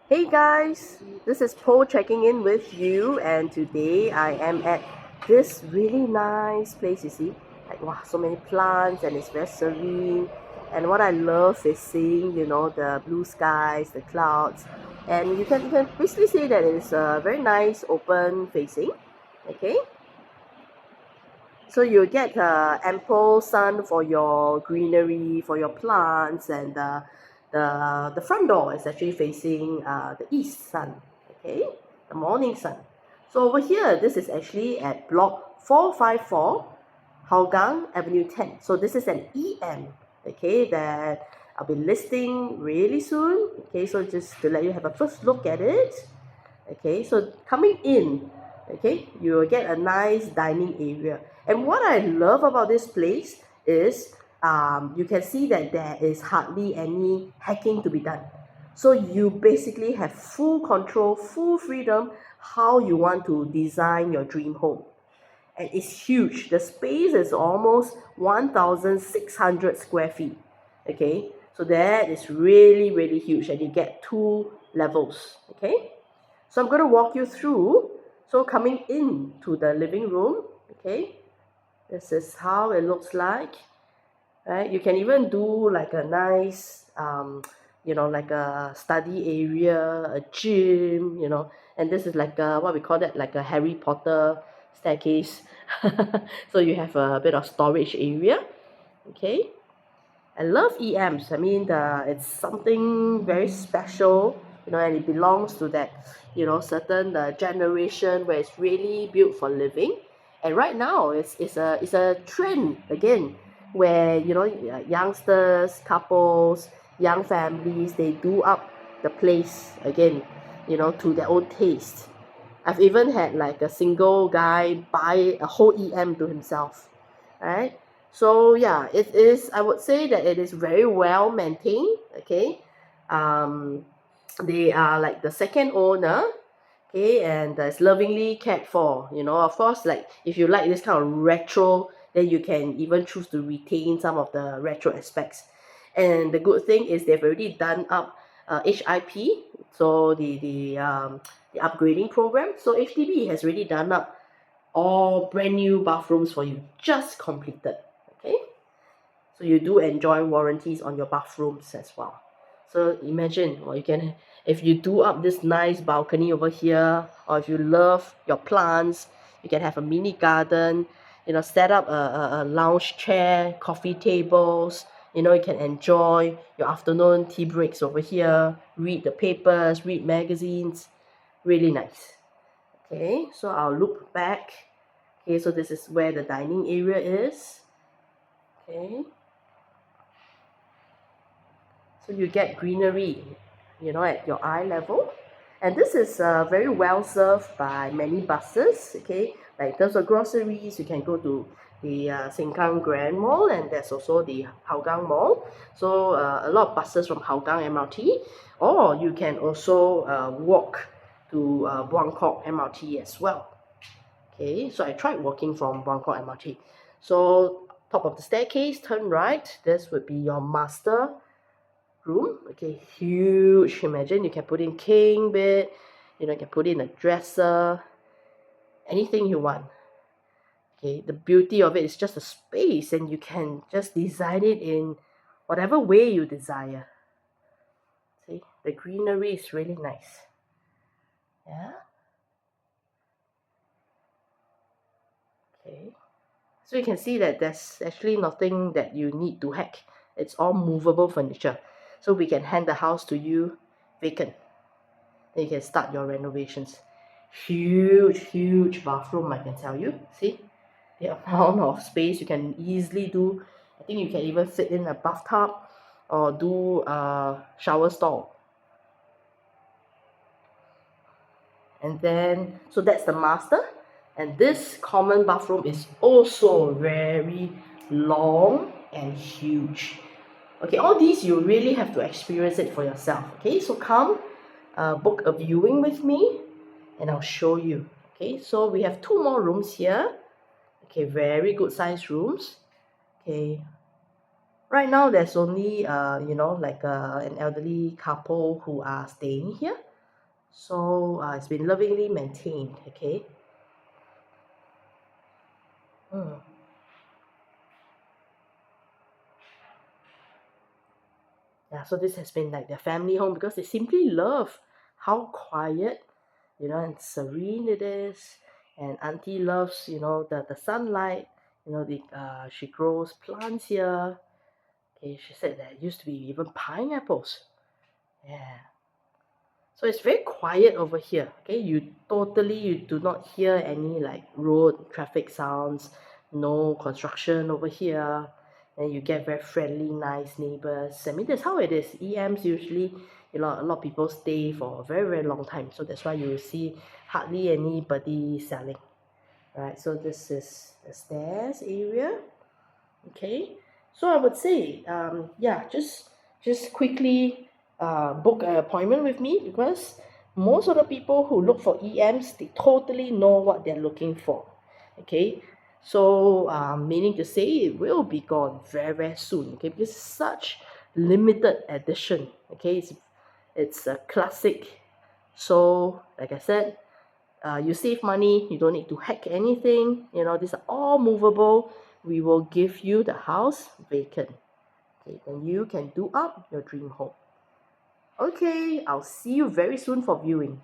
Hey guys, this is Paul checking in with you, and today I am at this really nice place. You see, like wow, so many plants, and it's very serene. And what I love is seeing, the blue skies, the clouds, and you can basically say that it's a very nice open facing. Okay, so you get ample sun for your greenery, for your plants, and the front door is actually facing the east sun, okay, the morning sun. So over here, this is actually at block 454, Hougang Avenue 10. So this is an EM, okay, that I'll be listing really soon. Okay, so just to let you have a first look at it. Okay, so coming in, okay, you will get a nice dining area. And what I love about this place is you can see that there is hardly any hacking to be done. So you basically have full control, full freedom how you want to design your dream home. And it's huge. The space is almost 1,600 square feet. Okay, so that is really, really huge, and you get two levels. Okay, so I'm going to walk you through. So coming in to the living room, okay, this is how it looks like, right? You can even do like a nice, like a study area, a gym, and this is like what we call that, like a Harry Potter staircase. So you have a bit of storage area, okay? I love EMs. I mean, it's something very special, and it belongs to that, certain generation where it's really built for living. And right now, it's a trend again, where youngsters, couples, young families, they do up the place again, to their own taste. I've even had like a single guy buy a whole EM to himself, right? So yeah, it is. I would say that it is very well maintained. Okay, um, they are like the second owner. Okay, and it's lovingly cared for. Of course, like if you like this kind of retro, then you can even choose to retain some of the retro aspects. And the good thing is they've already done up HIP, so the upgrading program. So HDB has already done up all brand new bathrooms for you, just completed. Okay, so you do enjoy warranties on your bathrooms as well. So imagine, well, you can, if you do up this nice balcony over here, or if you love your plants, you can have a mini garden, set up a lounge chair, coffee tables, you can enjoy your afternoon tea breaks over here, read the papers, read magazines. Really nice. Okay, so I'll look back. Okay, so this is where the dining area is. Okay, so you get greenery, at your eye level. And this is very well served by many buses, okay? Like in terms of groceries, you can go to the Sengkang Grand Mall, and there's also the Hougang Mall. So a lot of buses from Hougang MRT, or you can also walk to Buangkok MRT as well. Okay, so I tried walking from Buangkok MRT. So top of the staircase, turn right. This would be your master room. Okay, huge. Imagine you can put in king bed, you can put in a dresser, anything you want. Okay, the beauty of it is just a space, and you can just design it in whatever way you desire. See, the greenery is really nice. Yeah. Okay, so you can see that there's actually nothing that you need to hack. It's all movable furniture, so we can hand the house to you vacant. Then you can start your renovations. Huge, huge bathroom, I can tell you. See, the amount of space you can easily do. I think you can even fit in a bathtub or do a shower stall. And then, so that's the master. And this common bathroom is also very long and huge. Okay, all these you really have to experience it for yourself. Okay, so come book a viewing with me, and I'll show you. Okay, so we have two more rooms here. Okay, very good size rooms. Okay, right now there's only like an elderly couple who are staying here. So it's been lovingly maintained. Okay. Mm. Yeah, so this has been like their family home because they simply love how quiet, and serene it is. And Auntie loves, the sunlight. She grows plants here. Okay, she said there used to be even pineapples. Yeah. So it's very quiet over here. Okay, you do not hear any like road traffic sounds, no construction over here, and you get very friendly, nice neighbors. I mean that's how it is. EMs usually, a lot of people stay for a very very long time. So that's why you will see hardly anybody selling. Right. So this is the stairs area. Okay, so I would say, yeah, just quickly book an appointment with me because most of the people who look for EMs, they totally know what they're looking for. Okay, so meaning to say it will be gone very very soon. Okay, because it's such limited edition. Okay, it's a classic. So like I said, you save money, you don't need to hack anything, these are all movable. We will give you the house vacant. Okay, then you can do up your dream home. Okay, I'll see you very soon for viewing.